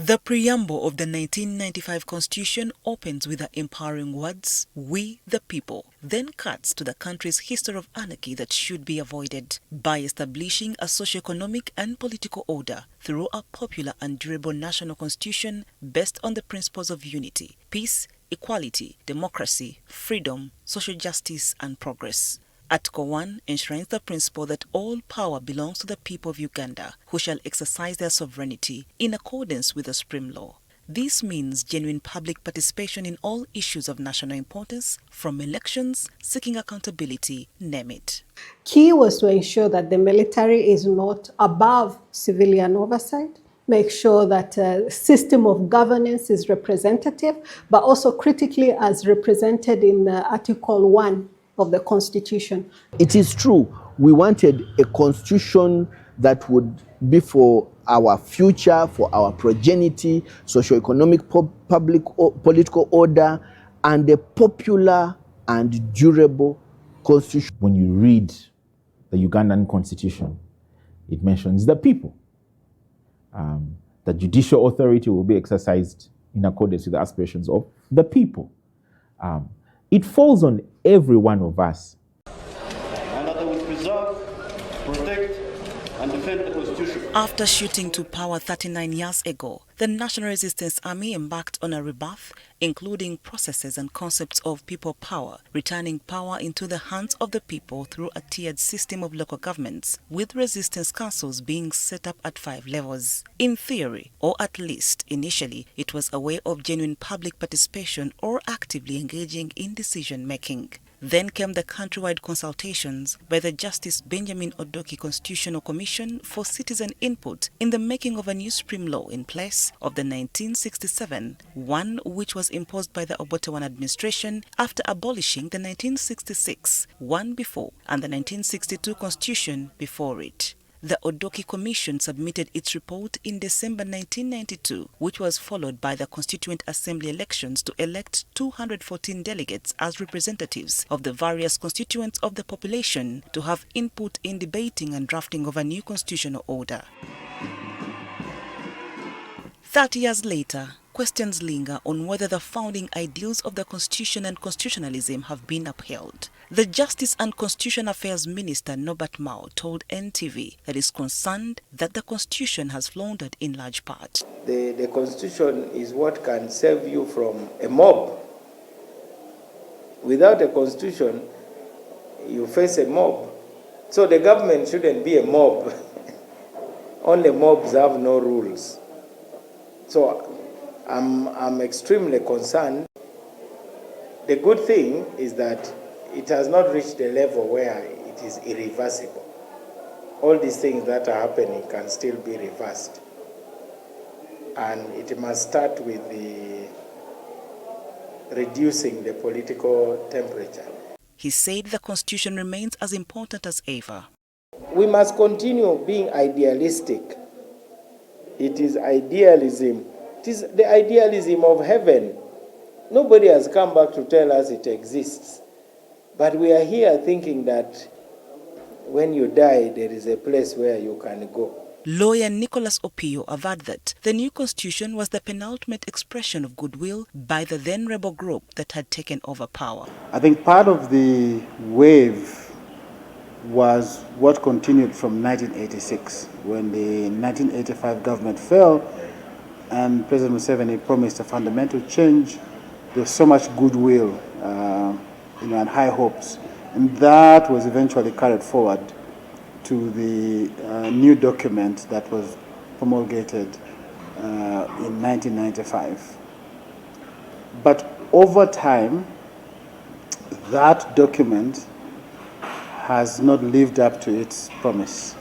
The preamble of the 1995 Constitution opens with the empowering words, "We the people," then cuts to the country's history of anarchy that should be avoided by establishing a socio-economic and political order through a popular and durable national constitution based on the principles of unity, peace, equality, democracy, freedom, social justice, and progress. Article 1 enshrines the principle that all power belongs to the people of Uganda, who shall exercise their sovereignty in accordance with the supreme law. This means genuine public participation in all issues of national importance, from elections, seeking accountability, name it. Key was to ensure that the military is not above civilian oversight, make sure that a system of governance is representative, but also critically as represented in Article 1 of the Constitution. It is true, we wanted a constitution that would be for our future, for our progeny, socio-economic, public, political order, and a popular and durable constitution. When you read the Ugandan Constitution, it mentions the people. The judicial authority will be exercised in accordance with the aspirations of the people. It falls on every one of us. And that they will preserve, protect, and defend the Constitution. After shooting to power 39 years ago, the National Resistance Army embarked on a rebirth, including processes and concepts of people power, returning power into the hands of the people through a tiered system of local governments, with resistance councils being set up at 5 levels. In theory, or at least initially, it was a way of genuine public participation or actively engaging in decision-making. Then came the countrywide consultations by the Justice Benjamin Odoki Constitutional Commission for citizen input in the making of a new supreme law in place of the 1967, one which was imposed by the Obote I administration after abolishing the 1966 one before and the 1962 Constitution before it. The Odoki Commission submitted its report in December 1992, which was followed by the Constituent Assembly elections to elect 214 delegates as representatives of the various constituents of the population to have input in debating and drafting of a new constitutional order. 30 years later, questions linger on whether the founding ideals of the Constitution and constitutionalism have been upheld. The Justice and Constitution Affairs Minister Norbert Mao told NTV that is concerned that the Constitution has floundered in large part. The Constitution is what can save you from a mob. Without a Constitution, you face a mob. So the government shouldn't be a mob. Only mobs have no rules. So I'm extremely concerned. The good thing is that it has not reached a level where it is irreversible. All these things that are happening can still be reversed. And it must start with the reducing the political temperature. He said the Constitution remains as important as ever. We must continue being idealistic. It is idealism. It is the idealism of heaven. Nobody has come back to tell us it exists. But we are here thinking that when you die, there is a place where you can go. Lawyer Nicholas Opio averred that the new constitution was the penultimate expression of goodwill by the then rebel group that had taken over power. I think part of the wave was what continued from 1986, when the 1985 government fell and President Museveni promised a fundamental change. There was so much goodwill and high hopes. And that was eventually carried forward to the new document that was promulgated in 1995. But over time, that document has not lived up to its promise.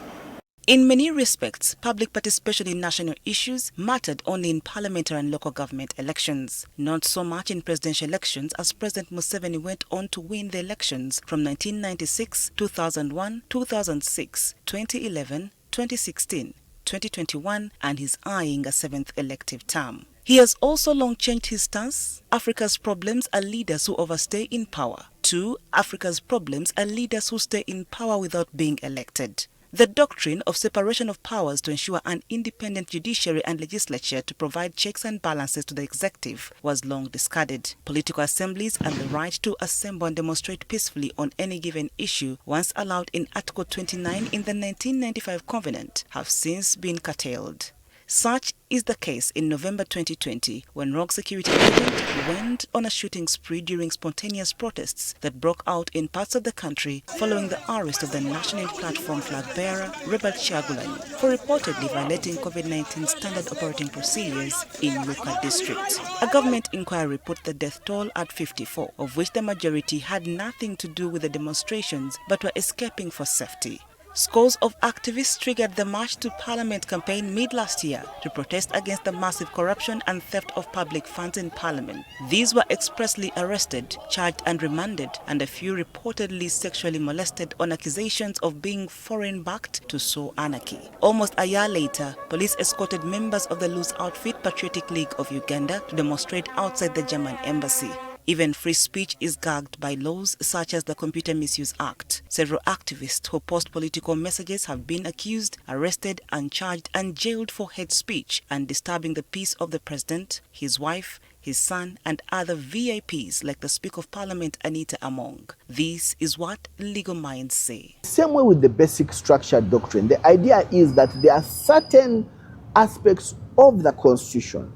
In many respects, public participation in national issues mattered only in parliamentary and local government elections, not so much in presidential elections, as President Museveni went on to win the elections from 1996, 2001, 2006, 2011, 2016, 2021, and he's eyeing a 7th elective term. He has also long changed his stance. Africa's problems are leaders who overstay in power. 2. Africa's problems are leaders who stay in power without being elected. The doctrine of separation of powers to ensure an independent judiciary and legislature to provide checks and balances to the executive was long discarded. Political assemblies and the right to assemble and demonstrate peacefully on any given issue, once allowed in Article 29 in the 1995 Covenant, have since been curtailed. Such is the case in November 2020 when rogue security agents went on a shooting spree during spontaneous protests that broke out in parts of the country following the arrest of the National Platform flag bearer Rebel Chagulanyi for reportedly violating COVID-19 standard operating procedures in Luka district. A government inquiry put the death toll at 54, of which the majority had nothing to do with the demonstrations but were escaping for safety. Scores of activists triggered the March to Parliament campaign mid-last year to protest against the massive corruption and theft of public funds in Parliament. These were expressly arrested, charged and remanded, and a few reportedly sexually molested on accusations of being foreign-backed to sow anarchy. Almost a year later, police escorted members of the loose outfit Patriotic League of Uganda to demonstrate outside the German embassy. Even free speech is gagged by laws such as the Computer Misuse Act. Several activists who post political messages have been accused, arrested and charged and jailed for hate speech and disturbing the peace of the president, his wife, his son and other VIPs like the Speaker of Parliament Anita Among. This is what legal minds say. Same way with the basic structure doctrine, the idea is that there are certain aspects of the Constitution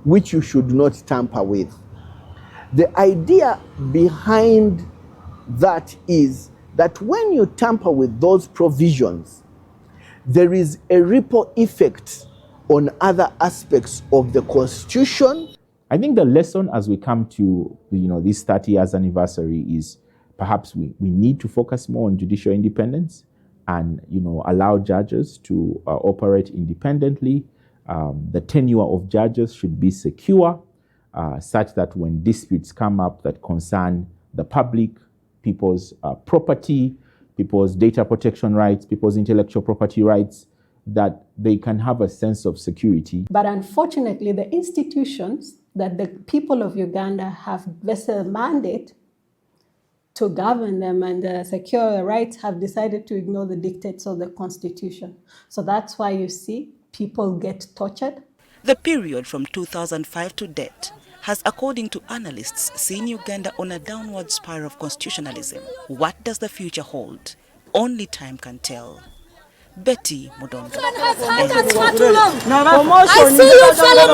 which you should not tamper with. The idea behind that is that when you tamper with those provisions, there is a ripple effect on other aspects of the Constitution. I think the lesson as we come to this 30 years anniversary is perhaps we need to focus more on judicial independence and allow judges to operate independently. The tenure of judges should be secure, such that when disputes come up that concern the public, people's property, people's data protection rights, people's intellectual property rights, that they can have a sense of security. But unfortunately, the institutions that the people of Uganda have vested a mandate to govern them and secure their rights have decided to ignore the dictates of the Constitution. So that's why you see people get tortured. The period from 2005 to date has, according to analysts, seen Uganda on a downward spiral of constitutionalism. What does the future hold? Only time can tell. Betty Mudonga. I see you, fellow